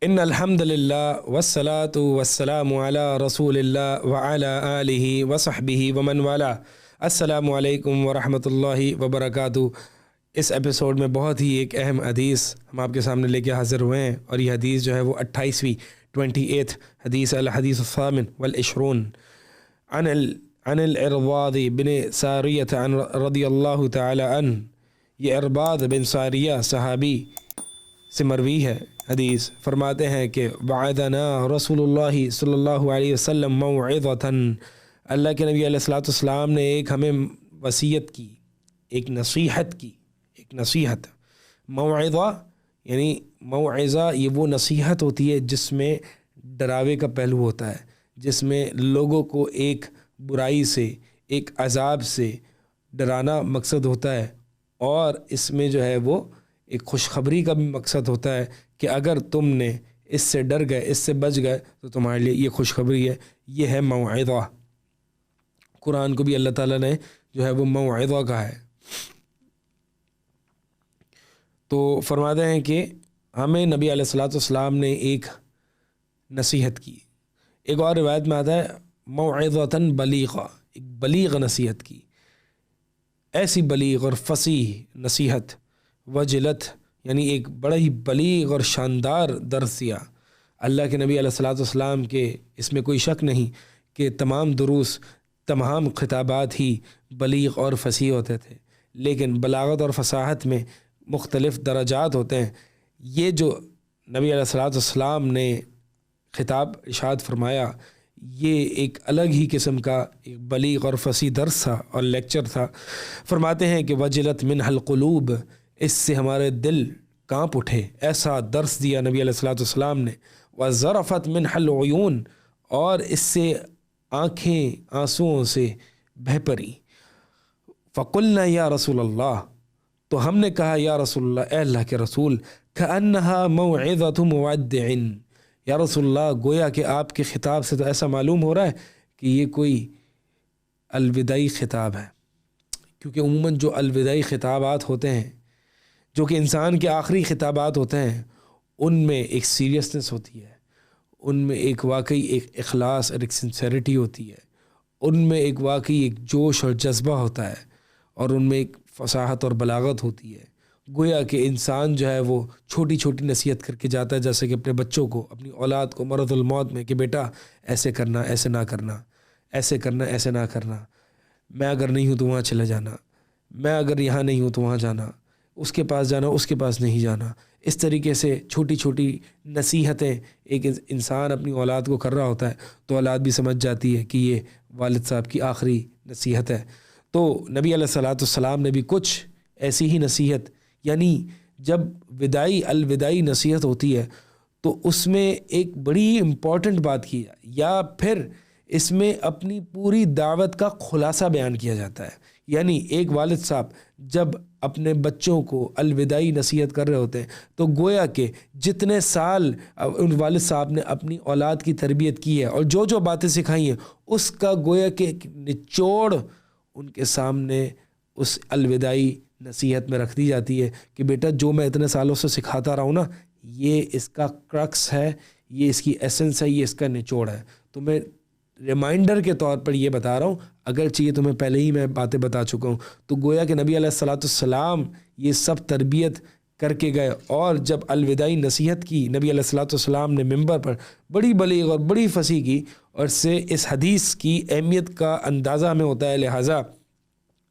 ان الحمد للہ والصلاۃ والسلام علی رسول اللہ وعلی آلہ وصحبہ ومن والا۔ السلام علیکم ورحمۃ اللہ وبرکاتہ۔ اس ایپیسوڈ میں بہت ہی ایک اہم حدیث ہم آپ کے سامنے لے کے حاضر ہوئے ہیں، اور یہ حدیث جو ہے وہ 28 حدیث الحدیث الثامن والعشرون عن العرباض بن ساریہ رضی اللہ تعالی عنہ۔ یہ عرباض بن ساریہ صحابی سے مروی ہے حدیث، فرماتے ہیں کہ وعدنا رسول اللہ صلی اللہ علیہ وسلم موعظۃ، اللہ کے نبی علیہ الصلوۃ والسلام نے ایک ہمیں وصیت کی، ایک نصیحت۔ موعظہ یعنی موعظہ یہ وہ نصیحت ہوتی ہے جس میں ڈراوے کا پہلو ہوتا ہے، جس میں لوگوں کو ایک برائی سے، ایک عذاب سے ڈرانا مقصد ہوتا ہے، اور اس میں جو ہے وہ ایک خوشخبری کا بھی مقصد ہوتا ہے کہ اگر تم نے اس سے ڈر گئے، اس سے بچ گئے تو تمہارے لیے یہ خوشخبری ہے۔ یہ ہے موعظہ۔ قرآن کو بھی اللہ تعالیٰ نے جو ہے وہ موعظہ کہا ہے۔ تو فرماتے ہیں کہ ہمیں نبی علیہ الصلوۃ والسلام نے ایک نصیحت کی۔ ایک اور روایت میں آتا ہے موعظۃ بلیغہ، ایک بلیغ نصیحت کی، ایسی بلیغ اور فصیح نصیحت۔ وجلت یعنی ایک بڑا ہی بلیغ اور شاندار درس دیا اللہ کے نبی علیہ الصلوۃ والسلام کے۔ اس میں کوئی شک نہیں کہ تمام دروس، تمام خطابات ہی بلیغ اور فصیح ہوتے تھے، لیکن بلاغت اور فصاحت میں مختلف درجات ہوتے ہیں۔ یہ جو نبی علیہ الصلوۃ والسلام نے خطاب ارشاد فرمایا، یہ ایک الگ ہی قسم کا ایک بلیغ اور فصیح درس تھا اور لیکچر تھا۔ فرماتے ہیں کہ وجلت منہ القلوب، اس سے ہمارے دل کانپ اٹھے، ایسا درس دیا نبی علیہ الصلوۃ والسلام نے۔ وذرفت منہ العیون، اور اس سے آنکھیں آنسوؤں سے بہہ پڑی۔ فقلنا یا رسول اللہ، تو ہم نے کہا یا رسول اللہ، اے اللہ کے رسول، کأنہا موعظۃ مودع، یا رسول اللہ گویا کہ آپ کے خطاب سے تو ایسا معلوم ہو رہا ہے کہ یہ کوئی الوداعی خطاب ہے، کیونکہ عموماً جو الوداعی خطابات ہوتے ہیں، جو کہ انسان کے آخری خطابات ہوتے ہیں، ان میں ایک سیریسنس ہوتی ہے، ان میں ایک واقعی ایک اخلاص اور ایک سنسیریٹی ہوتی ہے، ان میں ایک واقعی ایک جوش اور جذبہ ہوتا ہے، اور ان میں ایک فصاحت اور بلاغت ہوتی ہے۔ گویا کہ انسان جو ہے وہ چھوٹی چھوٹی نصیحت کر کے جاتا ہے، جیسے کہ اپنے بچوں کو، اپنی اولاد کو مرض الموت میں، کہ بیٹا ایسے کرنا، ایسے نہ کرنا، ایسے کرنا، ایسے نہ کرنا، میں اگر نہیں ہوں تو وہاں چلے جانا، میں اگر یہاں نہیں ہوں تو وہاں جانا، اس کے پاس جانا، اس کے پاس نہیں جانا۔ اس طریقے سے چھوٹی چھوٹی نصیحتیں ایک انسان اپنی اولاد کو کر رہا ہوتا ہے، تو اولاد بھی سمجھ جاتی ہے کہ یہ والد صاحب کی آخری نصیحت ہے۔ تو نبی علیہ الصلوۃ والسلام نے بھی کچھ ایسی ہی نصیحت، یعنی جب الوداعی نصیحت ہوتی ہے تو اس میں ایک بڑی امپورٹنٹ بات کی ہے، یا پھر اس میں اپنی پوری دعوت کا خلاصہ بیان کیا جاتا ہے۔ یعنی ایک والد صاحب جب اپنے بچوں کو الوداعی نصیحت کر رہے ہوتے ہیں، تو گویا کہ جتنے سال ان والد صاحب نے اپنی اولاد کی تربیت کی ہے اور جو جو باتیں سکھائی ہیں، اس کا گویا کہ ایک نچوڑ ان کے سامنے اس الوداعی نصیحت میں رکھ دی جاتی ہے کہ بیٹا جو میں اتنے سالوں سے سکھاتا رہا ہوں نا، یہ اس کا کرکس ہے، یہ اس کی ایسنس ہے، یہ اس کا نچوڑ ہے۔ تو میں ریمائنڈر کے طور پر یہ بتا رہا ہوں، اگرچہ یہ تمہیں پہلے ہی میں باتیں بتا چکا ہوں۔ تو گویا کہ نبی علیہ الصلوۃ والسلام یہ سب تربیت کر کے گئے، اور جب الوداعی نصیحت کی نبی علیہ الصلوۃ والسلام نے ممبر پر بڑی بلیغ اور بڑی فصیح کی، اور سے اس حدیث کی اہمیت کا اندازہ ہمیں ہوتا ہے۔ لہٰذا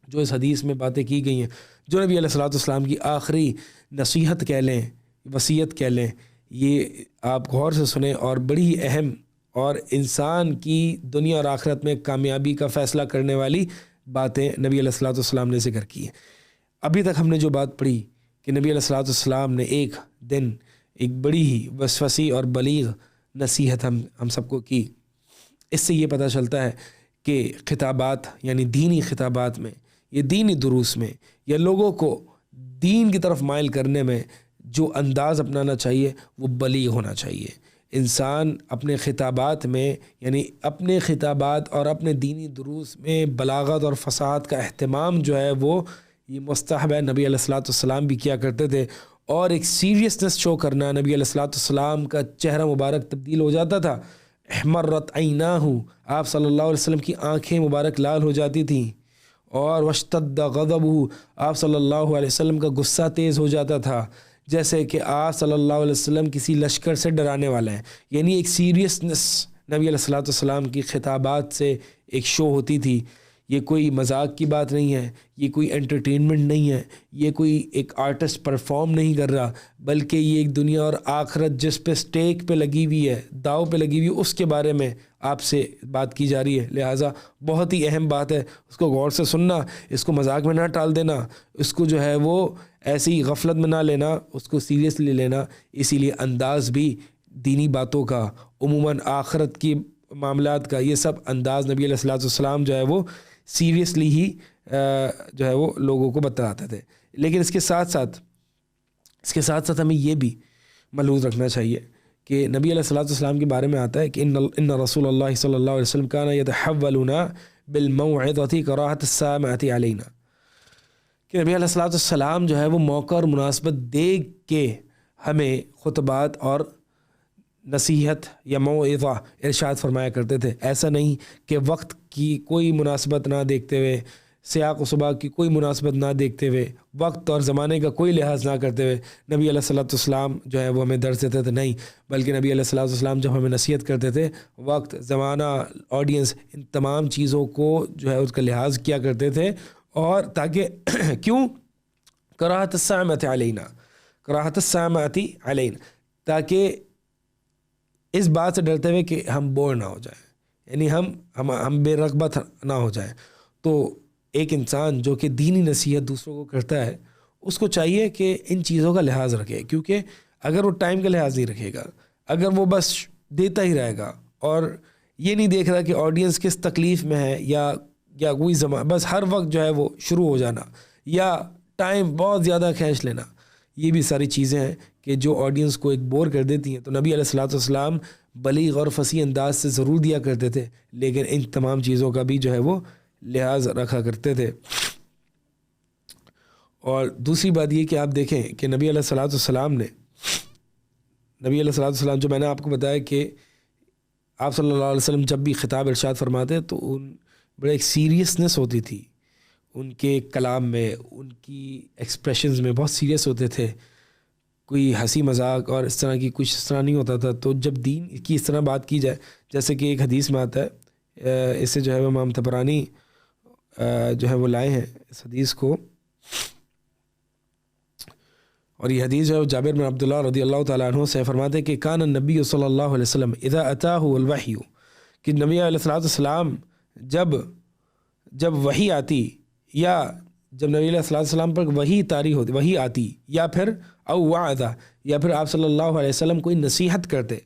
جو اس حدیث میں باتیں کی گئی ہیں، جو نبی علیہ الصلوۃ والسلام کی آخری نصیحت کہہ لیں، وصیت کہہ لیں، یہ آپ غور سے سنیں، اور بڑی اہم اور انسان کی دنیا اور آخرت میں کامیابی کا فیصلہ کرنے والی باتیں نبی علیہ الصلوۃ والسلام نے ذکر کی ہیں۔ ابھی تک ہم نے جو بات پڑھی کہ نبی علیہ الصلوۃ والسلام نے ایک دن ایک بڑی ہی وسیع اور بلیغ نصیحت ہم سب کو کی، اس سے یہ پتہ چلتا ہے کہ خطابات، یعنی دینی خطابات میں، یہ دینی دروس میں، یا لوگوں کو دین کی طرف مائل کرنے میں جو انداز اپنانا چاہیے وہ بلیغ ہونا چاہیے۔ انسان اپنے خطابات میں، یعنی اپنے خطابات اور اپنے دینی دروس میں بلاغت اور فصاحت کا اہتمام جو ہے وہ یہ مستحب ہے۔ نبی علیہ الصلوۃ والسلام بھی کیا کرتے تھے، اور ایک سیریسنس شو کرنا. نبی علیہ الصلوۃ والسلام کا چہرہ مبارک تبدیل ہو جاتا تھا. احمرت عیناہ، آپ صلی اللہ علیہ وسلم کی آنکھیں مبارک لال ہو جاتی تھیں. اور واشتد غضبہ، آپ صلی اللہ علیہ وسلم کا غصہ تیز ہو جاتا تھا، جیسے کہ آپ صلی اللہ علیہ وسلم کسی لشکر سے ڈرانے والا ہیں. یعنی ایک سیریسنس نبی علیہ الصلوۃ والسلام کی خطابات سے ایک شو ہوتی تھی. یہ کوئی مذاق کی بات نہیں ہے، یہ کوئی انٹرٹینمنٹ نہیں ہے، یہ کوئی ایک آرٹسٹ پرفارم نہیں کر رہا، بلکہ یہ ایک دنیا اور آخرت جس پہ سٹیک پہ لگی ہوئی ہے، داؤ پہ لگی ہوئی ہے، اس کے بارے میں آپ سے بات کی جا رہی ہے. لہٰذا بہت ہی اہم بات ہے، اس کو غور سے سننا، اس کو مذاق میں نہ ٹال دینا، اس کو جو ہے وہ ایسی غفلت میں نہ لینا، اس کو سیریسلی لینا. اسی لیے انداز بھی دینی باتوں کا، عموماً آخرت کی معاملات کا، یہ سب انداز نبی علیہ الصلوۃ والسلام جو ہے وہ سیریسلی ہی جو ہے وہ لوگوں کو بتاتے تھے. لیکن اس کے ساتھ ساتھ ہمیں یہ بھی ملحوظ رکھنا چاہیے کہ نبی علیہ الصلوۃ والسلام کے بارے میں آتا ہے کہ ان رسول اللہ صلی اللہ علیہ وسلم کان یتحولنا بالموعظۃ کراہۃ السامعۃ علینا، کہ نبی علیہ الصلوۃ والسلام جو ہے وہ موقع اور مناسبت دیکھ کے ہمیں خطبات اور نصیحت یا موعظہ ارشاد فرمایا کرتے تھے. ایسا نہیں کہ وقت کی کوئی مناسبت نہ دیکھتے ہوئے، سیاق و سباق کی کوئی مناسبت نہ دیکھتے ہوئے، وقت اور زمانے کا کوئی لحاظ نہ کرتے ہوئے نبی علیہ الصلوۃ والسلام جو ہے وہ ہمیں درس دیتے تھے. نہیں، بلکہ نبی علیہ الصلوۃ والسلام جب ہمیں نصیحت کرتے تھے، وقت، زمانہ، آڈینس، ان تمام چیزوں کو جو ہے اس کا لحاظ کیا کرتے تھے. اور تاکہ کیوں؟ کراہۃ السامعۃ علینا، تاکہ اس بات سے ڈرتے ہوئے کہ ہم بور نہ ہو جائیں، یعنی ہم بے رغبت نہ ہو جائیں. تو ایک انسان جو کہ دینی نصیحت دوسروں کو کرتا ہے، اس کو چاہیے کہ ان چیزوں کا لحاظ رکھے. کیونکہ اگر وہ ٹائم کا لحاظ نہیں رکھے گا، اگر وہ بس دیتا ہی رہے گا اور یہ نہیں دیکھ رہا کہ آڈینس کس تکلیف میں ہے، یا کوئی بس ہر وقت جو ہے وہ شروع ہو جانا، یا ٹائم بہت زیادہ کھینچ لینا، یہ بھی ساری چیزیں ہیں کہ جو آڈینس کو ایک بور کر دیتی ہیں. تو نبی علیہ الصلوۃ والسلام بلیغ اور فصیح انداز سے ضرور دیا کرتے تھے، لیکن ان تمام چیزوں کا بھی جو ہے وہ لحاظ رکھا کرتے تھے. اور دوسری بات یہ کہ آپ دیکھیں کہ نبی علیہ الصلوۃ والسلام جو میں نے آپ کو بتایا کہ آپ صلی اللہ علیہ وسلم جب بھی خطاب ارشاد فرماتے تو ان بڑے ایک سیریسنس ہوتی تھی ان کے کلام میں، ان کی ایکسپریشنز میں بہت سیریس ہوتے تھے. کوئی ہنسی مذاق اور اس طرح کی کچھ اس طرح نہیں ہوتا تھا. تو جب دین کی اس طرح بات کی جائے، جیسے کہ ایک حدیث میں آتا ہے، اسے جو ہے وہ امام طبرانی جو ہے وہ لائے ہیں اس حدیث کو، اور یہ حدیث جو ہے جابر بن عبداللہ رضی اللہ تعالیٰ عنہ سے فرماتے ہیں کہ کان النبی صلی اللہ علیہ وسلم اذا اتاہ الوحی، کہ نبی علیہ الصلوۃ والسلام جب وحی آتی، یا جب نبی علیہ الصلوۃ والسلام پر وحی آتی، یا پھر او وعظہ، یا پھر آپ صلی اللہ علیہ وسلم کوئی نصیحت کرتے،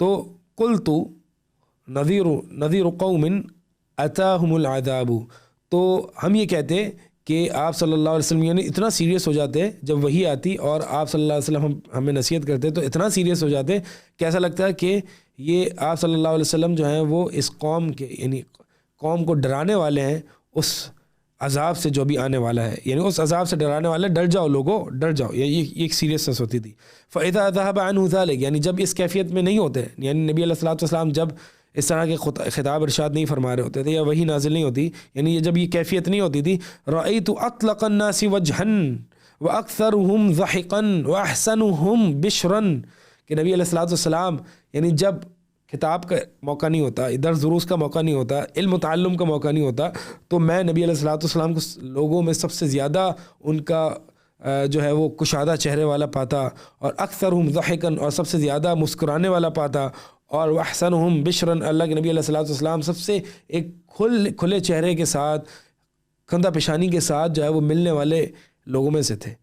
تو قلت نذیر قوم اتاہم العذاب، تو ہم یہ کہتے کہ آپ صلی اللہ علیہ وسلم یعنی اتنا سیریس ہو جاتے جب وحی آتی اور آپ صلی اللہ علیہ وسلم ہمیں نصیحت کرتے، تو اتنا سیریس ہو جاتے کہ ایسا لگتا ہے کہ یہ آپ صلی اللہ علیہ وسلم جو ہیں وہ اس قوم کے، یعنی قوم کو ڈرانے والے ہیں اس عذاب سے جو بھی آنے والا ہے، یعنی اس عذاب سے ڈرانے والے، ڈر جاؤ لوگوں، ڈر جاؤ. یہ ایک سیریسنس ہوتی تھی. فَإِذَا ذَهَبَ عَنْهُ ذَلِكَ، یعنی جب اس کیفیت میں نہیں ہوتے، یعنی نبی علیہ الصلوۃ والسلام جب اس طرح کے خطاب ارشاد نہیں فرما رہے ہوتے تھے، یا وہی نازل نہیں ہوتی، یعنی جب یہ کیفیت نہیں ہوتی تھی، رَأَيْتُ أَطْلَقَ النَّاسِ وَجْهًا وَأَكْثَرُهُمْ ضَحِكًا وَأَحْسَنُهُمْ بِشْرًا، کہ نبی علیہ الصلوۃ والسلام یعنی جب کتاب کا موقع نہیں ہوتا، درس دروس کا موقع نہیں ہوتا، علم و تعلم کا موقع نہیں ہوتا، تو میں نبی علیہ الصلوۃ والسلام کو لوگوں میں سب سے زیادہ ان کا جو ہے وہ کشادہ چہرے والا پاتا، اور اکثرہم ضحکن، اور سب سے زیادہ مسکرانے والا پاتا، اور واحسنہم بشرن، اللہ کے نبی علیہ الصلوۃ والسلام سب سے ایک کھلے چہرے کے ساتھ، کندھا پیشانی کے ساتھ جو ہے وہ ملنے والے لوگوں میں سے تھے.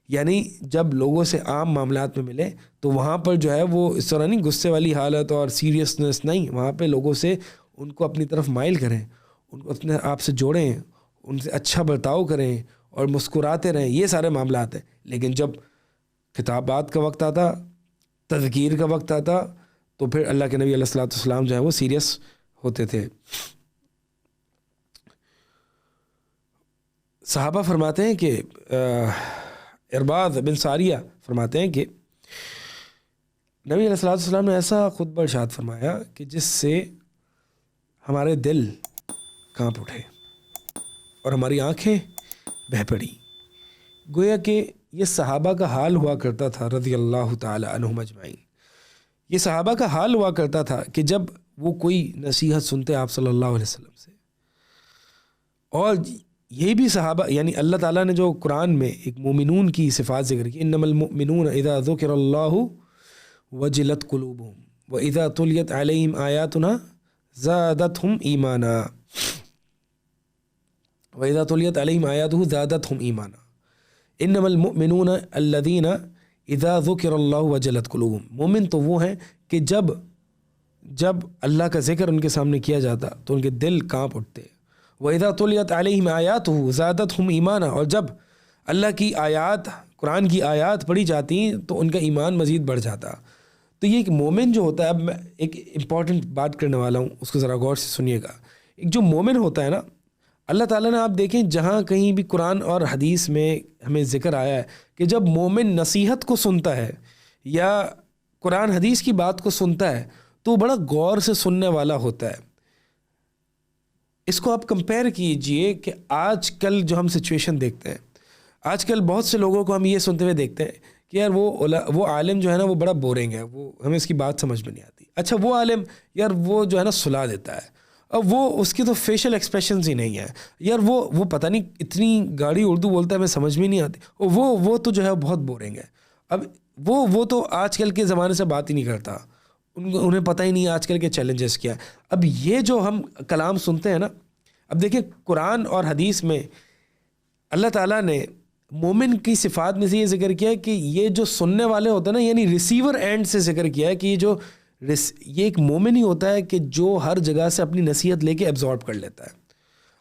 یعنی جب لوگوں سے عام معاملات میں ملے تو وہاں پر جو ہے وہ اس طرح نہیں غصے والی حالت اور سیریسنس نہیں، وہاں پہ لوگوں سے ان کو اپنی طرف مائل کریں، ان کو اپنے آپ سے جوڑیں، ان سے اچھا برتاؤ کریں اور مسکراتے رہیں، یہ سارے معاملات ہیں. لیکن جب خطابات کا وقت آتا، تذکیر کا وقت آتا، تو پھر اللہ کے نبی علیہ الصلوۃ والسلام جو ہے وہ سیریس ہوتے تھے. صحابہ فرماتے ہیں کہ ارباض بن ساریہ فرماتے ہیں کہ نبی علیہ الصلوۃ والسلام نے ایسا خطبہ ارشاد فرمایا کہ جس سے ہمارے دل کانپ اٹھے اور ہماری آنکھیں بہہ پڑی. گویا کہ یہ صحابہ کا حال ہوا کرتا تھا رضی اللہ تعالی عنہم اجمعین. یہ صحابہ کا حال ہوا کرتا تھا کہ جب وہ کوئی نصیحت سنتے آپ صلی اللہ علیہ وسلم سے، اور یہ بھی صحابہ یعنی اللہ تعالیٰ نے جو قرآن میں ایک مومنون کی صفات ذکر کی، انما المؤمنون اذا ذکر اللہ وجلت قلوبهم واذا تلیت علیہم آیاتنا زادتهم ایمانا وَإِذَا تُلِيَتْ عَلَيْهِمْ آيَاتُهُ زَادَتْهُمْ إِيمَانًا إِنَّمَا الْمُؤْمِنُونَ الَّذِينَ إِذَا ذُكِرَ اللَّهُ وَجَلَتْ قُلُوبُهُمْ. مومن تو وہ ہیں کہ جب اللہ کا ذکر ان کے سامنے کیا جاتا تو ان کے دل کانپ اٹھتے. وَإِذَا تُلِيَتْ عَلَيْهِمْ آيَاتُهُ زَادَتْهُمْ إِيمَانًا، اور جب اللہ کی آیات، قرآن کی آیات پڑھی جاتی تو ان کا ایمان مزید بڑھ جاتا. تو یہ ایک مومن جو ہوتا ہے، اب میں ایک امپورٹنٹ بات کرنے والا ہوں، اس کو ذرا غور سے سنیے گا. ایک جو مومن ہوتا ہے نا، اللہ تعالیٰ نے آپ دیکھیں جہاں کہیں بھی قرآن اور حدیث میں ہمیں ذکر آیا ہے کہ جب مومن نصیحت کو سنتا ہے یا قرآن حدیث کی بات کو سنتا ہے تو وہ بڑا غور سے سننے والا ہوتا ہے. اس کو آپ کمپیئر کیجئے کہ آج کل جو ہم سچویشن دیکھتے ہیں، آج کل بہت سے لوگوں کو ہم یہ سنتے ہوئے دیکھتے ہیں کہ یار وہ عالم جو ہے نا وہ بڑا بورنگ ہے، وہ ہمیں اس کی بات سمجھ میں نہیں آتی. اچھا وہ عالم یار وہ جو ہے نا سلا دیتا ہے، اب وہ اس کی تو فیشل ایکسپریشنز ہی نہیں ہے یار، وہ پتہ نہیں اتنی گاڑی اردو بولتا ہے ہمیں سمجھ میں نہیں آتی، وہ تو جو ہے بہت بورنگ ہے. اب وہ تو آج کل کے زمانے سے بات ہی نہیں کرتا، انہیں پتہ ہی نہیں آج کل کے چیلنجز کیا ہے. اب یہ جو ہم کلام سنتے ہیں نا، اب دیکھیں قرآن اور حدیث میں اللہ تعالیٰ نے مومن کی صفات میں سے یہ ذکر کیا ہے کہ یہ جو سننے والے ہوتے ہیں نا، یعنی ریسیور اینڈ سے ذکر کیا ہے کہ یہ ایک مومن ہی ہوتا ہے کہ جو ہر جگہ سے اپنی نصیحت لے کے ایبزارب کر لیتا ہے.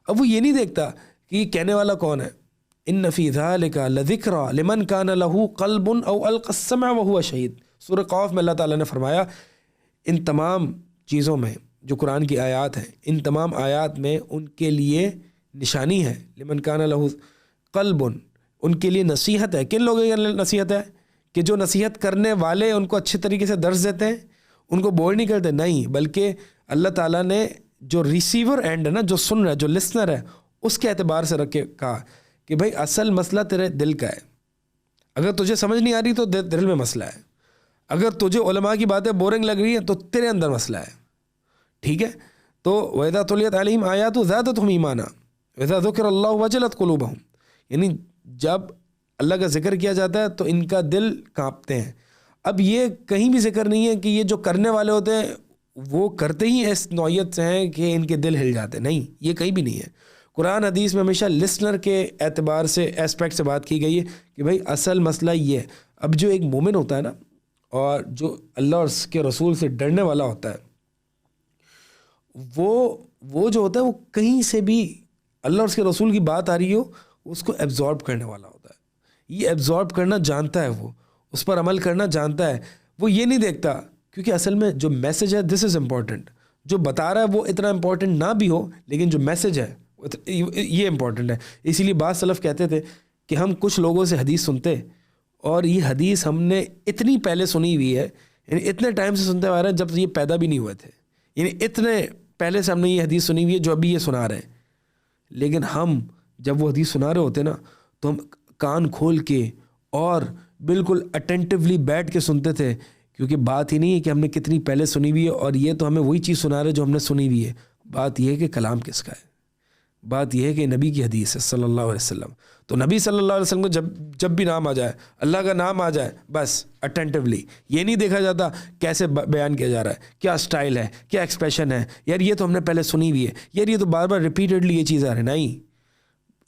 اب وہ یہ نہیں دیکھتا کہ یہ کہنے والا کون ہے. ان فی ذلک لذکری لمن کان لہ قلب او القی السمع وہو شہید. سورہ قاف میں اللہ تعالیٰ نے فرمایا ان تمام چیزوں میں جو قرآن کی آیات ہیں، ان تمام آیات میں ان کے لیے نشانی ہے. لمن کان لہ قلب، ان کے لیے نصیحت ہے. کن لوگوں کے لیے نصیحت ہے؟ کہ جو نصیحت کرنے والے ان کو اچھے طریقے سے درس دیتے ہیں، ان کو بور نہیں کرتے، نہیں، بلکہ اللہ تعالیٰ نے جو ریسیور اینڈ ہے نا، جو سن رہا ہے، جو لسنر ہے، اس کے اعتبار سے رکھ کے کہا کہ بھائی اصل مسئلہ تیرے دل کا ہے. اگر تجھے سمجھ نہیں آ رہی تو دل میں مسئلہ ہے. اگر تجھے علماء کی باتیں بورنگ لگ رہی ہیں تو تیرے اندر مسئلہ ہے. ٹھیک ہے؟ تو وَإِذَا تُلِيَتْ عَلَيْهِمْ آيَاتُهُ زَادَتْهُمْ إِيمَانًا وَإِذَا ذُكِرَ اللَّهُ وَجَلَتْ قُلُوبُهُمْ. یعنی جب اللہ کا ذکر کیا جاتا ہے تو ان کا دل کانپتے ہیں. اب یہ کہیں بھی ذکر نہیں ہے کہ یہ جو کرنے والے ہوتے ہیں وہ کرتے ہی اس نوعیت سے ہیں کہ ان کے دل ہل جاتے، نہیں، یہ کہیں بھی نہیں ہے. قرآن حدیث میں ہمیشہ لسنر کے اعتبار سے ایسپیکٹ سے بات کی گئی ہے کہ بھائی اصل مسئلہ یہ ہے. اب جو ایک مومن ہوتا ہے نا، اور جو اللہ اور اس کے رسول سے ڈرنے والا ہوتا ہے، وہ جو ہوتا ہے وہ کہیں سے بھی اللہ اور اس کے رسول کی بات آ رہی ہو اس کو ایبزارب کرنے والا ہوتا ہے. یہ ایبزارب کرنا جانتا ہے، وہ اس پر عمل کرنا جانتا ہے. وہ یہ نہیں دیکھتا، کیونکہ اصل میں جو میسج ہے دس از امپورٹنٹ. جو بتا رہا ہے وہ اتنا امپورٹنٹ نہ بھی ہو، لیکن جو میسج ہے یہ امپورٹنٹ ہے. اسی لیے بعض سلف کہتے تھے کہ ہم کچھ لوگوں سے حدیث سنتے اور یہ حدیث ہم نے اتنی پہلے سنی ہوئی ہے، یعنی اتنے ٹائم سے سنتے آ رہے ہیں جب یہ پیدا بھی نہیں ہوئے تھے، یعنی اتنے پہلے سے ہم نے یہ حدیث سنی ہوئی ہے جو ابھی یہ سنا رہے ہیں. لیکن ہم جب وہ حدیث سنا رہے ہوتے نا تو ہم کان کھول کے اور بالکل اٹینٹیولی بیٹھ کے سنتے تھے، کیونکہ بات ہی نہیں ہے کہ ہم نے کتنی پہلے سنی ہوئی ہے اور یہ تو ہمیں وہی چیز سنا رہے جو ہم نے سنی ہوئی ہے. بات یہ ہے کہ کلام کس کا ہے، بات یہ ہے کہ نبی کی حدیث ہے صلی اللہ علیہ وسلم. تو نبی صلی اللہ علیہ وسلم کو جب بھی نام آ جائے، اللہ کا نام آ جائے، بس اٹینٹیولی. یہ نہیں دیکھا جاتا کیسے بیان کیا جا رہا ہے، کیا سٹائل ہے، کیا ایکسپریشن ہے، یار یہ تو ہم نے پہلے سنی ہوئی ہے، یار یہ تو بار بار ریپیٹڈلی یہ چیز آ رہی ہے. نہیں،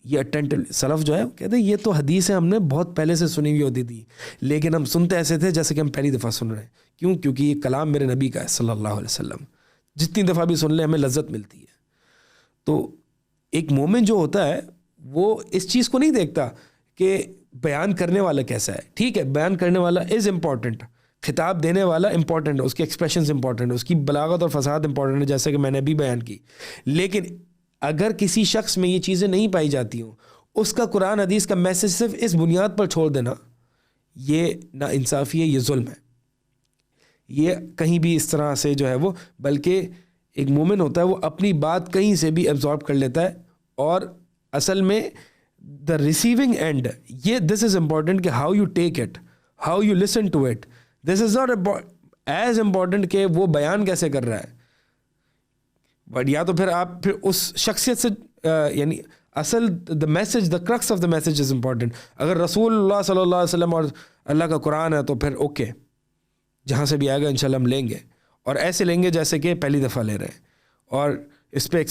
یہ اٹینٹیولی. سلف جو ہے کہتے ہیں یہ تو حدیث ہے ہم نے بہت پہلے سے سنی ہوئی ہوتی تھی، لیکن ہم سنتے ایسے تھے جیسے کہ ہم پہلی دفعہ سن رہے ہیں. کیوں؟ کیونکہ یہ کلام میرے نبی کا ہے صلی اللہ علیہ وسلم. جتنی دفعہ بھی سن لیں ہمیں لذت ملتی ہے. تو ایک مومن جو ہوتا ہے وہ اس چیز کو نہیں دیکھتا کہ بیان کرنے والا کیسا ہے. ٹھیک ہے، بیان کرنے والا از امپورٹنٹ، خطاب دینے والا امپورٹنٹ ہے، اس کے ایکسپریشنز امپورٹنٹ ہے، اس کی بلاغت اور فصاحت امپورٹنٹ ہے، جیسے کہ میں نے بھی بیان کی. لیکن اگر کسی شخص میں یہ چیزیں نہیں پائی جاتی ہوں، اس کا قرآن حدیث کا میسج صرف اس بنیاد پر چھوڑ دینا یہ نا انصافی ہے، یہ ظلم ہے. یہ کہیں بھی اس طرح سے جو ہے وہ، بلکہ ایک مومن ہوتا ہے وہ اپنی بات کہیں سے بھی ایبزارب کر لیتا ہے. اور اصل میں دا ریسیونگ اینڈ، یہ دس از امپورٹنٹ کہ how you take it, how you listen to it, this is not as important کہ وہ بیان کیسے کر رہا ہے. بٹ یا تو پھر آپ پھر اس شخصیت سے یعنی اصل the message, the crux of the message is important. اگر رسول اللہ صلی اللہ علیہ وسلم اور اللہ کا قرآن ہے تو پھر اوکے، جہاں سے بھی آئے گا انشاءاللہ ہم لیں گے، اور ایسے لیں گے جیسے کہ پہلی دفعہ لے رہے ہیں، اور اس پہ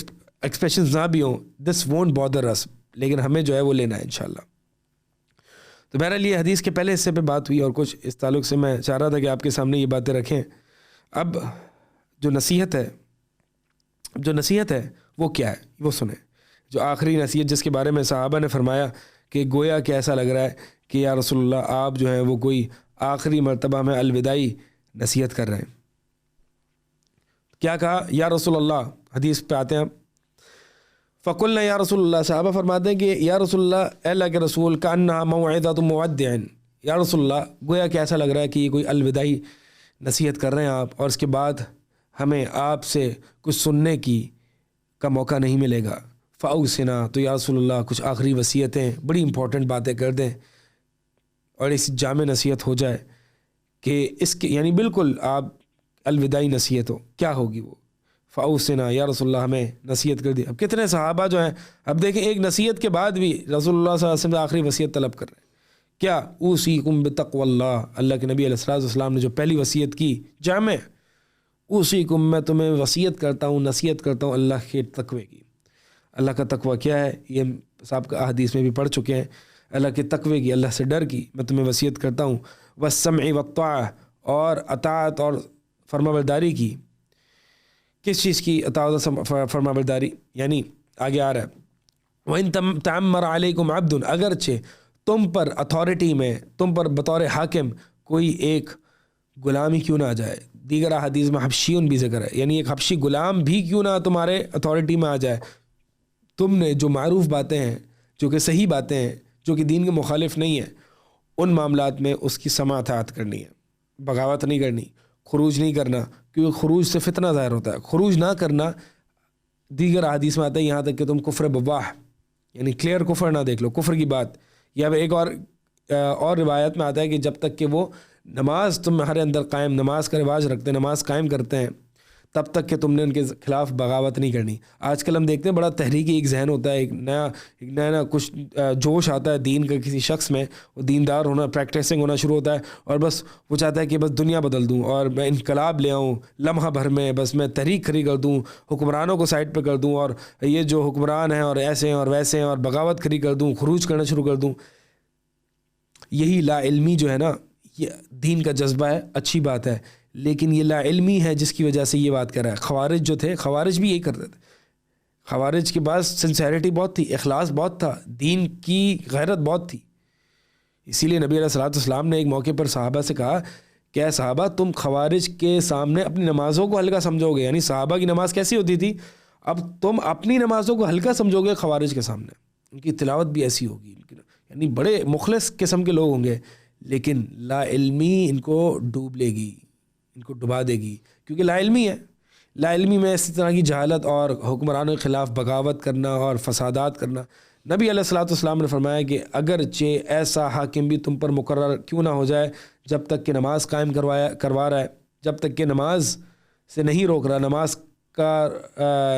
ایکسپریشنز نہ بھی ہوں، دس وونٹ بادر اس، لیکن ہمیں جو ہے وہ لینا ہے انشاءاللہ. تو بہرحال یہ حدیث کے پہلے حصے پہ بات ہوئی، اور کچھ اس تعلق سے میں چاہ رہا تھا کہ آپ کے سامنے یہ باتیں رکھیں. اب جو نصیحت ہے وہ کیا ہے وہ سنیں. جو آخری نصیحت جس کے بارے میں صحابہ نے فرمایا کہ گویا کہ ایسا لگ رہا ہے کہ یا رسول اللہ آپ جو ہیں وہ کوئی آخری مرتبہ میں الوداعی نصیحت کر رہے ہیں. کیا کہا؟ یا رسول اللہ، حدیث پہ آتے ہیں ہم. فقلنا یا رسول اللہ، صحابہ فرماتے ہیں کہ یا رسول اللہ، اے اللہ کے رسول، کأنہا موعظۃ مودع، یا رسول اللہ گویا کہ ایسا لگ رہا ہے کہ یہ کوئی الوداعی نصیحت کر رہے ہیں آپ، اور اس کے بعد ہمیں آپ سے کچھ سننے کا موقع نہیں ملے گا. فاوصنا، تو یا رسول اللہ کچھ آخری وصیتیں، بڑی امپورٹنٹ باتیں کر دیں، اور اس جامع نصیحت ہو جائے کہ اس کے یعنی بالکل آپ الوداعی نصیحت ہو. کیا ہوگی وہ؟ فاوصنا، یا رسول اللہ ہمیں نصیحت کر دی. اب کتنے صحابہ جو ہیں، اب دیکھیں ایک نصیحت کے بعد بھی رسول اللہ صلی اللہ علیہ وسلم سے آخری وصیت طلب کر رہے ہیں. کیا؟ اوصیکم بتقوی اللہ، اللہ کے نبی علیہ السلام نے جو پہلی وصیت کی جامع، اوصیکم، میں تمہیں وصیت کرتا ہوں، نصیحت کرتا ہوں اللہ کے تقوی کی. اللہ کا تقوی کیا ہے یہ سابقہ احادیث میں بھی پڑھ چکے ہیں. اللہ کے تقوی کی، اللہ سے ڈر کی میں تمہیں وصیت کرتا ہوں. والسمع والطاعہ، اور اطاعت اور فرمانبرداری کی. کس چیز کی اطاعت اور فرمانبرداری؟ یعنی آگے آ رہا ہے وَإِن تَعَمَّرَ عَلَيْكُمْ عَبْدٌ، اگرچہ تم پر اتھارٹی میں، تم پر بطور حاکم کوئی ایک غلامی کیوں نہ آ جائے. دیگر احادیث میں حبشیون بھی ذکر ہے، یعنی ایک حبشی غلام بھی کیوں نہ تمہارے اتھارٹی میں آ جائے. تم نے جو معروف باتیں ہیں، جو کہ صحیح باتیں ہیں، جو کہ دین کے مخالف نہیں ہیں، ان معاملات میں اس کی سماع اطاعت کرنی ہے. بغاوت نہیں کرنی، خروج نہیں کرنا، کیونکہ خروج سے فتنہ ظاہر ہوتا ہے. خروج نہ کرنا دیگر احادیث میں آتا ہے یہاں تک کہ تم کفر بواح، یعنی کلیئر کفر نہ دیکھ لو، کفر کی بات. یا ایک اور روایت میں آتا ہے کہ جب تک کہ وہ نماز تمہارے اندر قائم، نماز کا رواج رکھتے ہیں، نماز قائم کرتے ہیں، تب تک کہ تم نے ان کے خلاف بغاوت نہیں کرنی. آج کل ہم دیکھتے ہیں بڑا تحریکی ایک ذہن ہوتا ہے، ایک نیا کچھ جوش آتا ہے دین کا کسی شخص میں، وہ دیندار ہونا، پریکٹسنگ ہونا شروع ہوتا ہے، اور بس وہ چاہتا ہے کہ بس دنیا بدل دوں اور میں انقلاب لے آؤں لمحہ بھر میں، بس میں تحریک کھڑی کر دوں، حکمرانوں کو سائڈ پہ کر دوں، اور یہ جو حکمران ہیں اور ایسے ہیں اور ویسے ہیں، اور بغاوت کھڑی کر دوں، خروج کرنا شروع کر دوں. یہی لا علمی جو ہے نا، یہ دین کا جذبہ ہے، اچھی بات ہے، لیکن یہ لا علمی ہے جس کی وجہ سے یہ بات کر رہا ہے. خوارج جو تھے، خوارج بھی یہی کرتے تھے. خوارج کے پاس سنسیریٹی بہت تھی، اخلاص بہت تھا، دین کی غیرت بہت تھی. اسی لیے نبی علیہ السلام نے ایک موقع پر صحابہ سے کہا کہ اے صحابہ، تم خوارج کے سامنے اپنی نمازوں کو ہلکا سمجھو گے. یعنی صحابہ کی نماز کیسی ہوتی تھی، اب تم اپنی نمازوں کو ہلکا سمجھو گے خوارج کے سامنے. ان کی تلاوت بھی ایسی ہوگی، یعنی بڑے مخلص قسم کے لوگ ہوں گے، لیکن لا علمی ان کو ڈوب لے گی، ان کو ڈبا دے گی، کیونکہ لا علمی ہے. لا علمی میں اسی طرح کی جہالت اور حکمرانوں کے خلاف بغاوت کرنا اور فسادات کرنا. نبی علیہ السلام نے فرمایا کہ اگرچہ ایسا حاکم بھی تم پر مقرر کیوں نہ ہو جائے، جب تک کہ نماز قائم کروا رہا ہے، جب تک کہ نماز سے نہیں روک رہا، نماز کا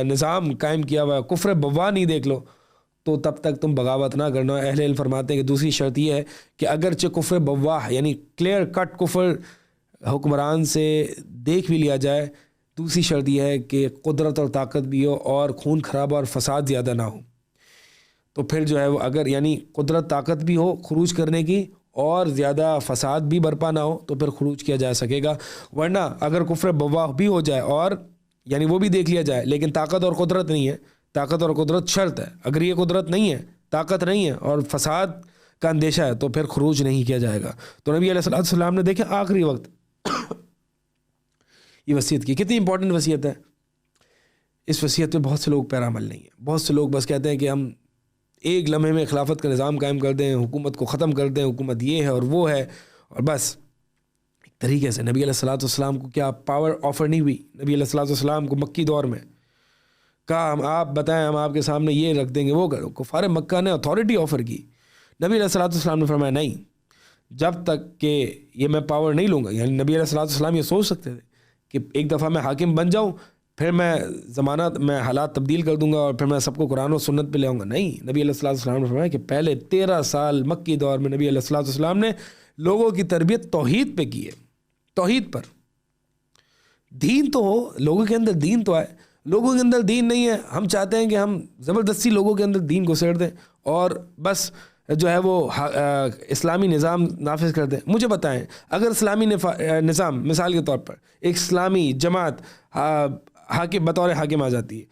نظام قائم کیا ہوا ہے، کفر بوا نہیں دیکھ لو، تو تب تک تم بغاوت نہ کرنا. اہل علم فرماتے ہیں کہ دوسری شرط یہ ہے کہ اگرچہ کفر بواح یعنی کلیئر کٹ کفر حکمران سے دیکھ بھی لیا جائے، دوسری شرط یہ ہے کہ قدرت اور طاقت بھی ہو اور خون خرابہ اور فساد زیادہ نہ ہو. تو پھر جو ہے وہ اگر یعنی قدرت طاقت بھی ہو خروج کرنے کی اور زیادہ فساد بھی برپا نہ ہو تو پھر خروج کیا جا سکے گا. ورنہ اگر کفر بواح بھی ہو جائے اور یعنی وہ بھی دیکھ لیا جائے لیکن طاقت اور قدرت نہیں ہے، طاقت اور قدرت شرط ہے، اگر یہ قدرت نہیں ہے، طاقت نہیں ہے اور فساد کا اندیشہ ہے تو پھر خروج نہیں کیا جائے گا. تو نبی علیہ السلام نے دیکھیں آخری وقت یہ وصیت کی. کتنی امپورٹنٹ وصیت ہے. اس وصیت پہ بہت سے لوگ پیرا عمل نہیں ہیں. بہت سے لوگ بس کہتے ہیں کہ ہم ایک لمحے میں خلافت کا نظام قائم کر دیں, حکومت کو ختم کر دیں, حکومت یہ ہے اور وہ ہے, اور بس ایک طریقے سے نبی علیہ الصلوۃ والسلام کو کیا پاور آفر نہیں ہوئی. نبی علیہ الصلوۃ والسلام کو مکی دور میں کہا ہم آپ بتائیں, ہم آپ کے سامنے یہ رکھ دیں گے, وہ کرو. کفار مکہ نے اتھارٹی آفر کی. نبی علیہ الصلوۃ والسلام نے فرمایا نہیں, جب تک کہ یہ میں پاور نہیں لوں گا. یعنی نبی علیہ الصلوۃ والسلام یہ سوچ سکتے تھے کہ ایک دفعہ میں حاکم بن جاؤں, پھر میں زمانہ میں حالات تبدیل کر دوں گا اور پھر میں سب کو قرآن و سنت پہ لے آؤں گا. نہیں, نبی علیہ الصلوۃ والسلام نے فرمایا کہ پہلے 13 سال مکی دور میں نبی علیہ الصلوۃ والسلام نے لوگوں کی تربیت توحید پہ کی ہے, توحید پر. دین تو ہو, لوگوں کے اندر دین تو آئے. لوگوں کے اندر دین نہیں ہے, ہم چاہتے ہیں کہ ہم زبردستی لوگوں کے اندر دین گھسیڑ دیں اور بس جو ہے وہ اسلامی نظام نافذ کر دیں. مجھے بتائیں, اگر اسلامی نظام مثال کے طور پر ایک اسلامی جماعت حاکم بطور حاکم آ جاتی ہے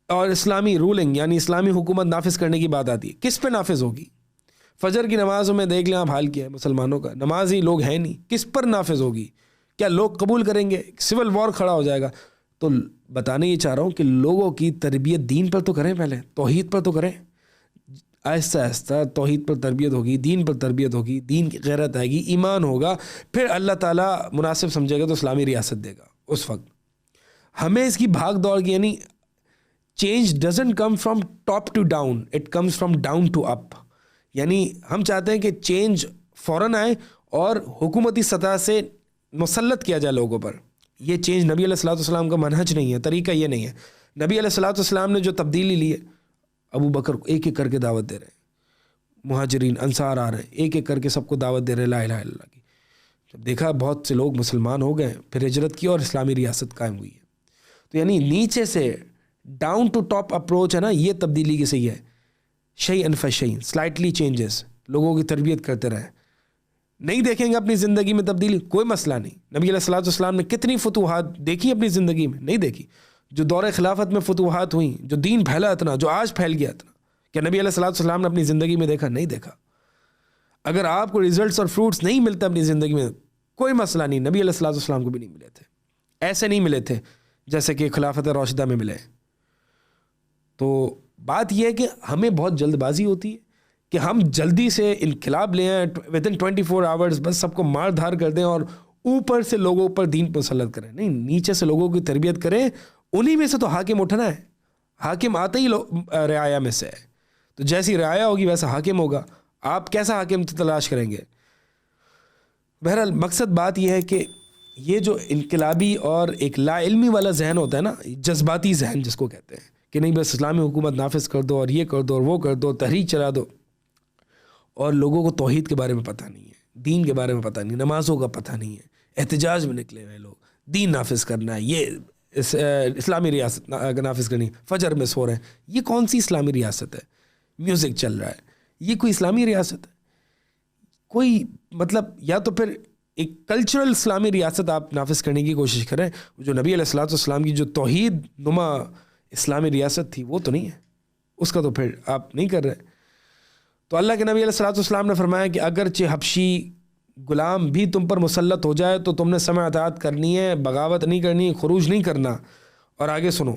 اور اسلامی رولنگ یعنی اسلامی حکومت نافذ کرنے کی بات آتی ہے, کس پہ نافذ ہوگی؟ فجر کی نمازوں میں دیکھ لیں آپ حال کیا ہے مسلمانوں کا, نماز ہی لوگ ہیں نہیں, کس پر نافذ ہوگی؟ کیا لوگ قبول کریں گے؟ سول وار کھڑا ہو جائے گا. تو بتانے یہ چاہ رہا ہوں کہ لوگوں کی تربیت دین پر تو کریں, پہلے توحید پر تو کریں. آہستہ آہستہ توحید پر تربیت ہوگی, دین پر تربیت ہوگی, دین کی غیرت آئے گی, ایمان ہوگا, پھر اللہ تعالیٰ مناسب سمجھے گا تو اسلامی ریاست دے گا. اس وقت ہمیں اس کی بھاگ دوڑ کی, یعنی change doesn't come from top to down, it comes from down to up. یعنی ہم چاہتے ہیں کہ چینج فوراً آئے اور حکومتی سطح سے مسلط کیا جائے لوگوں پر. یہ چینج نبی علیہ الصلوۃ والسلام کا منہج نہیں ہے, طریقہ یہ نہیں ہے. نبی علیہ الصلوۃ والسلام نے جو تبدیلی لی ہے, ابو بکر کو ایک ایک کر کے دعوت دے رہے ہیں, مہاجرین انصار آ رہے ہیں, ایک ایک کر کے سب کو دعوت دے رہے ہیں لا الہ الا اللہ کی. جب دیکھا بہت سے لوگ مسلمان ہو گئے, پھر ہجرت کی اور اسلامی ریاست قائم ہوئی ہے. تو یعنی نیچے سے ڈاؤن ٹو ٹاپ اپروچ ہے نا, یہ تبدیلی کی صحیح ہے. شیئن فشیئن, سلائٹلی چینجز, لوگوں کی تربیت کرتے رہیں. نہیں دیکھیں گے اپنی زندگی میں تبدیلی, کوئی مسئلہ نہیں. نبی علیہ الصلوۃ والسلام نے کتنی فتوحات دیکھی اپنی زندگی میں؟ نہیں دیکھی. جو دور خلافت میں فتوحات ہوئیں, جو دین پھیلا اتنا, جو آج پھیل گیا اتنا, کیا نبی علیہ الصلوۃ والسلام نے اپنی زندگی میں دیکھا؟ نہیں دیکھا. اگر آپ کو ریزلٹس اور فروٹس نہیں ملتے اپنی زندگی میں, کوئی مسئلہ نہیں, نبی علیہ الصلوۃ والسلام کو بھی نہیں ملے تھے. ایسے نہیں ملے تھے جیسے کہ خلافت راشدہ میں ملے. تو بات یہ ہے کہ ہمیں بہت جلد بازی ہوتی ہے کہ ہم جلدی سے انقلاب لے آئیں, ود ان 24 آورس بس سب کو مار دھار کر دیں اور اوپر سے لوگوں پر دین پر مسلط کریں. نہیں, نیچے سے لوگوں کی تربیت کریں. انہی میں سے تو حاکم اٹھنا ہے. حاکم آتے ہی رعایا میں سے ہے, تو جیسی رعایا ہوگی ویسا حاکم ہوگا. آپ کیسا حاکم تلاش کریں گے؟ بہرحال مقصد بات یہ ہے کہ یہ جو انقلابی اور ایک لا علمی والا ذہن ہوتا ہے نا, جذباتی ذہن جس کو کہتے ہیں کہ نہیں بس اسلامی حکومت نافذ کر دو اور یہ کر دو اور وہ کر دو, تحریک چلا دو, اور لوگوں کو توحید کے بارے میں پتہ نہیں ہے, دین کے بارے میں پتہ نہیں, نمازوں کا پتہ نہیں ہے, احتجاج میں نکلے ہوئے لوگ, دین نافذ کرنا ہے, یہ اسلامی ریاست نافذ کرنی, فجر میں سو رہے ہیں. یہ کون سی اسلامی ریاست ہے؟ میوزک چل رہا ہے, یہ کوئی اسلامی ریاست ہے؟ کوئی مطلب, یا تو پھر ایک کلچرل اسلامی ریاست آپ نافذ کرنے کی کوشش کریں. جو نبی علیہ الصلوۃ والسلام کی جو توحید نما اسلامی ریاست تھی وہ تو نہیں ہے, اس کا تو پھر آپ نہیں کر رہے. تو اللہ کے نبی علیہ الصلوۃ والسلام نے فرمایا کہ اگرچہ حبشی غلام بھی تم پر مسلط ہو جائے تو تم نے سمع اطاعت کرنی ہے, بغاوت نہیں کرنی, خروج نہیں کرنا. اور آگے سنو,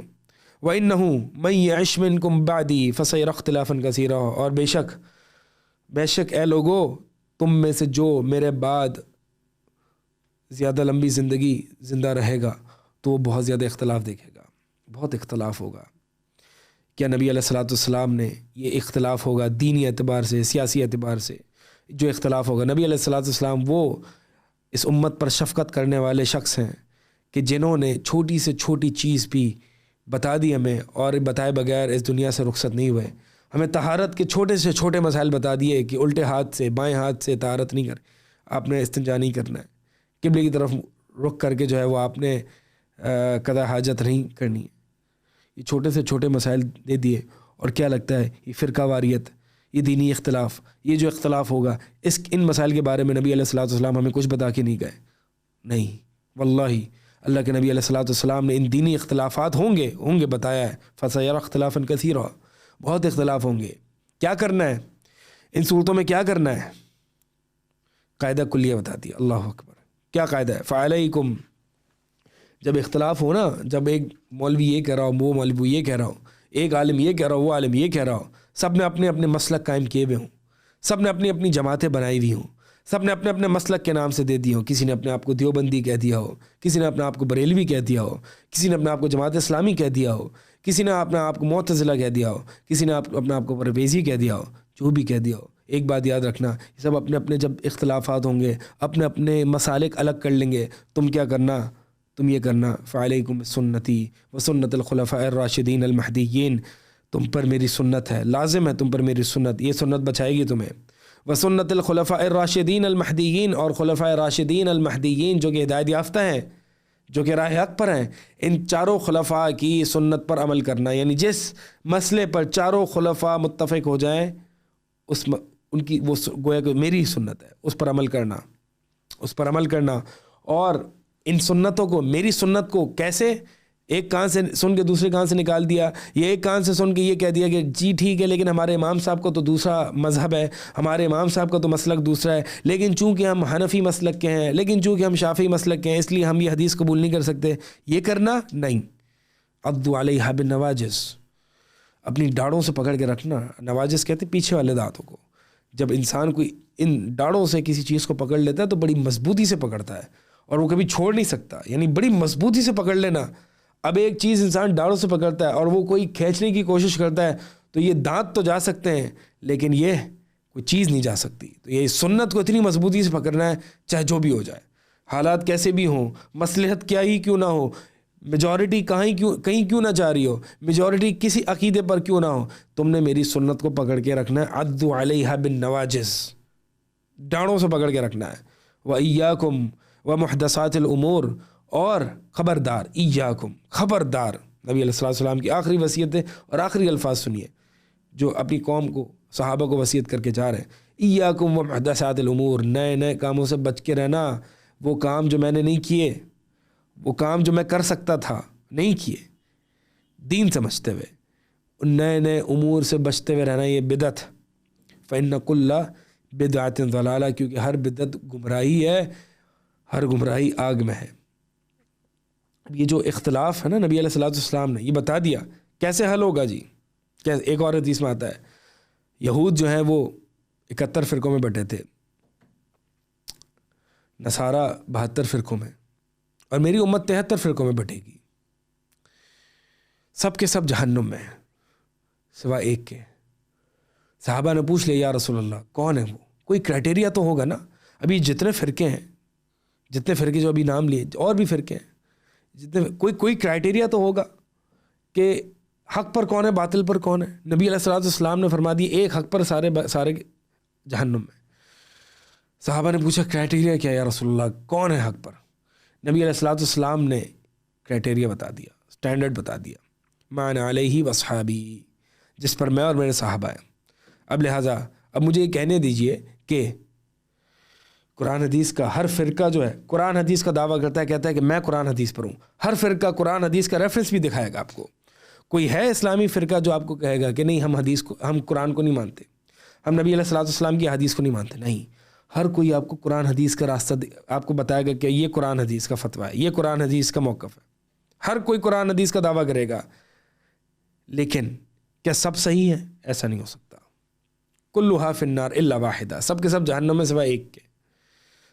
وَإِنَّهُ مَن يَعِشْ مِنكُم بَعْدِي فَسَيَرَى اخْتِلَافًا كَثِيرًا, اور بے شک اے لوگو, تم میں سے جو میرے بعد زیادہ لمبی زندگی زندہ رہے گا تو وہ بہت زیادہ اختلاف دیکھے گا, بہت اختلاف ہوگا. کیا نبی علیہ الصلوۃ والسلام نے یہ اختلاف ہوگا دینی اعتبار سے, سیاسی اعتبار سے جو اختلاف ہوگا, نبی علیہ الصلوۃ والسلام وہ اس امت پر شفقت کرنے والے شخص ہیں کہ جنہوں نے چھوٹی سے چھوٹی چیز بھی بتا دی ہمیں, اور بتائے بغیر اس دنیا سے رخصت نہیں ہوئے. ہمیں طہارت کے چھوٹے سے چھوٹے مسائل بتا دیے کہ الٹے ہاتھ سے بائیں ہاتھ سے طہارت نہیں کر, آپ نے استنجا نہیں کرنا ہے, قبلے کی طرف رخ کر کے جو ہے وہ آپ نے قضاء حاجت نہیں کرنی ہے. یہ چھوٹے سے چھوٹے مسائل دے دیے. اور کیا لگتا ہے یہ فرقہ واریت, یہ دینی اختلاف, یہ جو اختلاف ہوگا, ان مسائل کے بارے میں نبی علیہ الصلوۃ والسلام ہمیں کچھ بتا کے نہیں گئے. نہیں, واللہ اللہ کے نبی علیہ الصلوۃ والسلام نے ان دینی اختلافات ہوں گے بتایا ہے. فَسَيَرَى اخْتِلَافًا كَثِيرًا, بہت اختلاف ہوں گے. کیا کرنا ہے ان صورتوں میں, کیا کرنا ہے؟ قاعدہ کلیہ بتاتی ہے. اللہ اکبر, کیا قاعدہ ہے؟ فَعَلَيْكُمْ, جب اختلاف ہو نا, جب ایک مولوی یہ کہہ رہا ہو, وہ مولوی یہ کہہ رہا ہو, ایک عالم یہ کہہ رہا ہو, وہ عالم یہ کہہ رہا ہو, سب نے اپنے اپنے مسلک قائم کیے ہوئے ہوں، سب نے اپنی اپنی جماعتیں بنائی ہوئی ہوں، سب نے اپنے اپنے مسلک کے نام سے دے دی ہو. کسی نے اپنے آپ کو دیوبندی کہہ دیا ہو، کسی نے اپنے آپ کو بریلوی کہہ دیا ہو، کسی نے اپنے آپ کو جماعت اسلامی کہہ دیا ہو، کسی نے اپنے آپ کو معتزلہ کہہ دیا ہو، کسی نے اپنے آپ کو پرویزی کہہ دیا ہو، جو بھی کہہ دیا ہو. ایک بات یاد رکھنا، یہ سب اپنے اپنے جب اختلافات ہوں گے، اپنے اپنے مسالک الگ کر لیں گے، تم کیا کرنا، تم یہ کرنا فعلیکم سنتی و سنت الخلفاء الراشدین المہدیین، تم پر میری سنت ہے، لازم ہے تم پر میری سنت، یہ سنت بچائے گی تمہیں. وسنت الخلفاء الراشدین المہدیین، اور خلفاء راشدین المہدیین جو کہ ہدایت یافتہ ہیں، جو کہ راہ حق پر ہیں، ان چاروں خلفاء کی سنت پر عمل کرنا. یعنی جس مسئلے پر چاروں خلفاء متفق ہو جائیں، ان کی وہ گویا کہ میری سنت ہے، اس پر عمل کرنا، اس پر عمل کرنا. اور ان سنتوں کو، میری سنت کو کیسے، ایک کان سے سن کے دوسرے کان سے نکال دیا، یہ ایک کان سے سن کے یہ کہہ دیا کہ جی ٹھیک ہے لیکن ہمارے امام صاحب کو تو دوسرا مذہب ہے، ہمارے امام صاحب کا تو مسلک دوسرا ہے، لیکن چونکہ ہم حنفی مسلک کے ہیں، لیکن چونکہ ہم شافعی مسلک کے ہیں، اس لیے ہم یہ حدیث قبول نہیں کر سکتے. یہ کرنا نہیں. عضوا علیہا بالنواجذ، اپنی ڈاڑوں سے پکڑ کے رکھنا. نواجذ کہتے پیچھے والے دانتوں کو. جب انسان کوئی ان ڈاڑوں سے کسی چیز کو پکڑ لیتا ہے تو بڑی مضبوطی سے پکڑتا ہے اور وہ کبھی چھوڑ نہیں سکتا، یعنی بڑی مضبوطی سے پکڑ لینا. اب ایک چیز انسان ڈاڑوں سے پکڑتا ہے اور وہ کوئی کھینچنے کی کوشش کرتا ہے تو یہ دانت تو جا سکتے ہیں لیکن یہ کوئی چیز نہیں جا سکتی. تو یہ سنت کو اتنی مضبوطی سے پکڑنا ہے، چاہے جو بھی ہو جائے، حالات کیسے بھی ہوں، مصلحت کیا ہی کیوں نہ ہو، میجورٹی کہیں کیوں نہ چاہ رہی ہو، میجورٹی کسی عقیدے پر کیوں نہ ہو، تم نے میری سنت کو پکڑ کے رکھنا ہے. عضوا علیہا بالنواجذ، ڈاڑوں سے پکڑ کے رکھنا ہے. وَإِيَّاكُمْ وَمُحْدَثَاتِ الْأُمُورِ، اور خبردار، ایاکم، خبردار، نبی علیہ السلام کی آخری وصیت ہے اور آخری الفاظ سنیے جو اپنی قوم کو، صحابہ کو وصیت کر کے جا رہے ہیں. ایاکم ومحدثات الامور، نئے نئے کاموں سے بچ کے رہنا. وہ کام جو میں نے نہیں کیے، وہ کام جو میں کر سکتا تھا نہیں کیے، دین سمجھتے ہوئے ان نئے نئے امور سے بچتے ہوئے رہنا. یہ بدعت، فإن کل بدعۃ ضلالہ، کیونکہ ہر بدعت گمراہی ہے، ہر گمراہی آگ میں ہے. یہ جو اختلاف ہے نا، نبی علیہ السلام نے یہ بتا دیا کیسے حل ہوگا جی. ایک اور حدیث میں آتا ہے یہود جو ہیں وہ 71 فرقوں میں بٹے تھے، نصارہ 72 فرقوں میں، اور میری امت 73 فرقوں میں بٹے گی. سب کے سب جہنم میں ہیں سوائے ایک کے. صحابہ نے پوچھ لیا یا رسول اللہ کون ہے وہ؟ کوئی کرائٹیریا تو ہوگا نا. ابھی جتنے فرقے ہیں، جتنے فرقے جو ابھی نام لیے، اور بھی فرقے ہیں، جتنے کوئی کرائٹیریا تو ہوگا کہ حق پر کون ہے، باطل پر کون ہے. نبی علیہ السلام نے فرما دی ایک حق پر، سارے جہنم میں. صحابہ نے پوچھا کرائٹیریا کیا یا رسول اللہ، کون ہے حق پر؟ نبی علیہ السلام نے کرائٹیریا بتا دیا، سٹینڈرڈ بتا دیا، ما انا علیہ واصحابی، جس پر میں اور میرے صحابہ ہیں. اب لہٰذا اب مجھے یہ کہنے دیجئے کہ قرآن حدیث کا ہر فرقہ جو ہے قرآن حدیث کا دعویٰ کرتا ہے، کہتا ہے کہ میں قرآن حدیث پر ہوں. ہر فرقہ قرآن حدیث کا ریفرنس بھی دکھائے گا آپ کو. کوئی ہے اسلامی فرقہ جو آپ کو کہے گا کہ نہیں ہم قرآن کو نہیں مانتے، ہم نبی علیہ السلام کی حدیث کو نہیں مانتے؟ نہیں، ہر کوئی آپ کو قرآن حدیث کا راستہ آپ کو بتائے گا کہ یہ قرآن حدیث کا فتویٰ ہے، یہ قرآن حدیث کا موقف ہے. ہر کوئی قرآن حدیث کا دعویٰ کرے گا، لیکن کیا سب صحیح ہے؟ ایسا نہیں ہو سکتا. کلھا فی النار الا واحدہ، سب کے سب جہنم میں سوائے ایک کے.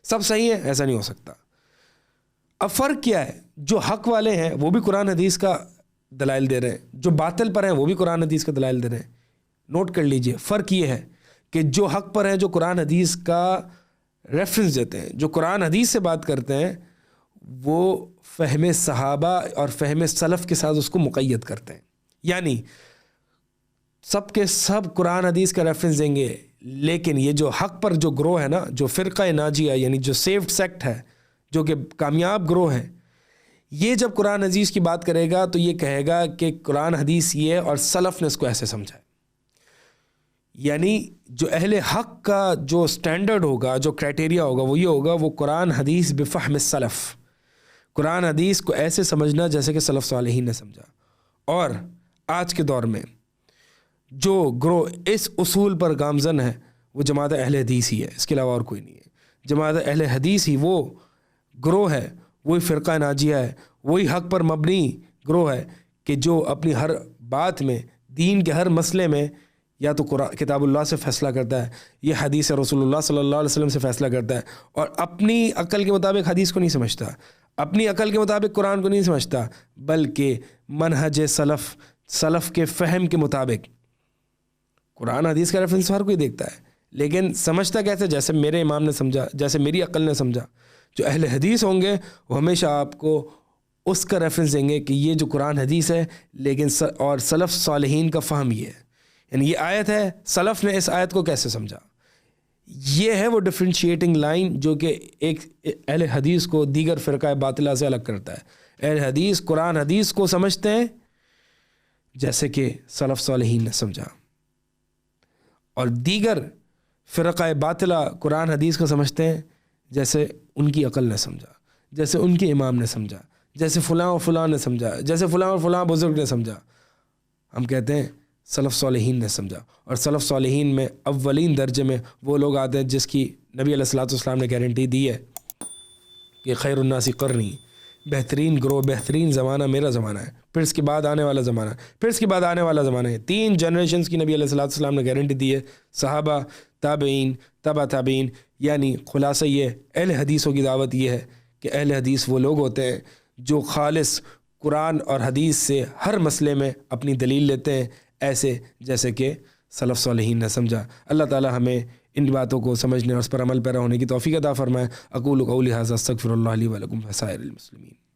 سب صحیح ہے؟ ایسا نہیں ہو سکتا. اب فرق کیا ہے؟ جو حق والے ہیں وہ بھی قرآن حدیث کا دلائل دے رہے ہیں، جو باطل پر ہیں وہ بھی قرآن حدیث کا دلائل دے رہے ہیں. نوٹ کر لیجئے، فرق یہ ہے کہ جو حق پر ہیں، جو قرآن حدیث کا ریفرنس دیتے ہیں، جو قرآن حدیث سے بات کرتے ہیں، وہ فہم صحابہ اور فہم سلف کے ساتھ اس کو مقید کرتے ہیں. یعنی سب کے سب قرآن حدیث کا ریفرنس دیں گے، لیکن یہ جو حق پر جو گروہ ہے نا، جو فرقہ ناجیہ یعنی جو سیفڈ سیکٹ ہے، جو کہ کامیاب گروہ ہے، یہ جب قرآن حدیث کی بات کرے گا تو یہ کہے گا کہ قرآن حدیث یہ اور سلف نے اس کو ایسے سمجھا ہے. یعنی جو اہل حق کا جو سٹینڈرڈ ہوگا، جو کرائٹیریا ہوگا، وہ یہ ہوگا، وہ قرآن حدیث بفہم السلف، قرآن حدیث کو ایسے سمجھنا جیسے کہ سلف صالحین نے سمجھا. اور آج کے دور میں جو گروہ اس اصول پر گامزن ہے وہ جماعت اہل حدیث ہی ہے، اس کے علاوہ اور کوئی نہیں ہے. جماعت اہل حدیث ہی وہ گروہ ہے، وہی فرقہ ناجیہ ہے، وہی حق پر مبنی گروہ ہے کہ جو اپنی ہر بات میں، دین کے ہر مسئلے میں یا تو قرآن کتاب اللہ سے فیصلہ کرتا ہے، یہ حدیث رسول اللہ صلی اللہ علیہ وسلم سے فیصلہ کرتا ہے، اور اپنی عقل کے مطابق حدیث کو نہیں سمجھتا، اپنی عقل کے مطابق قرآن کو نہیں سمجھتا، بلکہ منہج سلف کے فہم کے مطابق قرآن حدیث کا ریفرنس ہر کوئی دیکھتا ہے، لیکن سمجھتا کیسے؟ جیسے میرے امام نے سمجھا، جیسے میری عقل نے سمجھا۔ جو اہل حدیث ہوں گے وہ ہمیشہ آپ کو اس کا ریفرنس دیں گے کہ یہ جو قرآن حدیث ہے، لیکن اور سلف صالحین کا فہم یہ ہے، یعنی یہ آیت ہے، سلف نے اس آیت کو کیسے سمجھا۔ یہ ہے وہ ڈفرینشیٹنگ لائن جو کہ ایک اہل حدیث کو دیگر فرقہ باطلہ سے الگ کرتا ہے۔ اہل حدیث قرآن حدیث کو سمجھتے ہیں جیسے کہ سلف صالحین نے سمجھا، اور دیگر فرقہ باطلہ قرآن حدیث کو سمجھتے ہیں جیسے ان کی عقل نے سمجھا، جیسے ان کے امام نے سمجھا، جیسے فلاں و فلاں نے سمجھا، جیسے فلاں و فلاں بزرگ نے سمجھا۔ ہم کہتے ہیں سلف صالحین نے سمجھا، اور سلف صالحین میں اولین درجے میں وہ لوگ آتے ہیں جس کی نبی علیہ الصلوۃ والسلام نے گارنٹی دی ہے کہ خیر الناس قرنی، بہترین گروہ، بہترین زمانہ میرا زمانہ ہے، پھر اس کے بعد آنے والا زمانہ، پھر اس کے بعد آنے والا زمانہ ہے۔ 3 جنریشنز کی نبی علیہ الصلوۃ والسلام نے گارنٹی دی ہے، صحابہ، تابعین، تبع تابعین۔ یعنی خلاصہ یہ اہل حدیثوں کی دعوت یہ ہے کہ اہل حدیث وہ لوگ ہوتے ہیں جو خالص قرآن اور حدیث سے ہر مسئلے میں اپنی دلیل لیتے ہیں، ایسے جیسے کہ سلف صالحین نے سمجھا۔ اللہ تعالی ہمیں ان باتوں کو سمجھنے اور اس پر عمل پیرا ہونے کی توفیق عطا فرمائے۔ اقول قولی ھذا استغفر اللہ لی ولکم فسائر المسلمین۔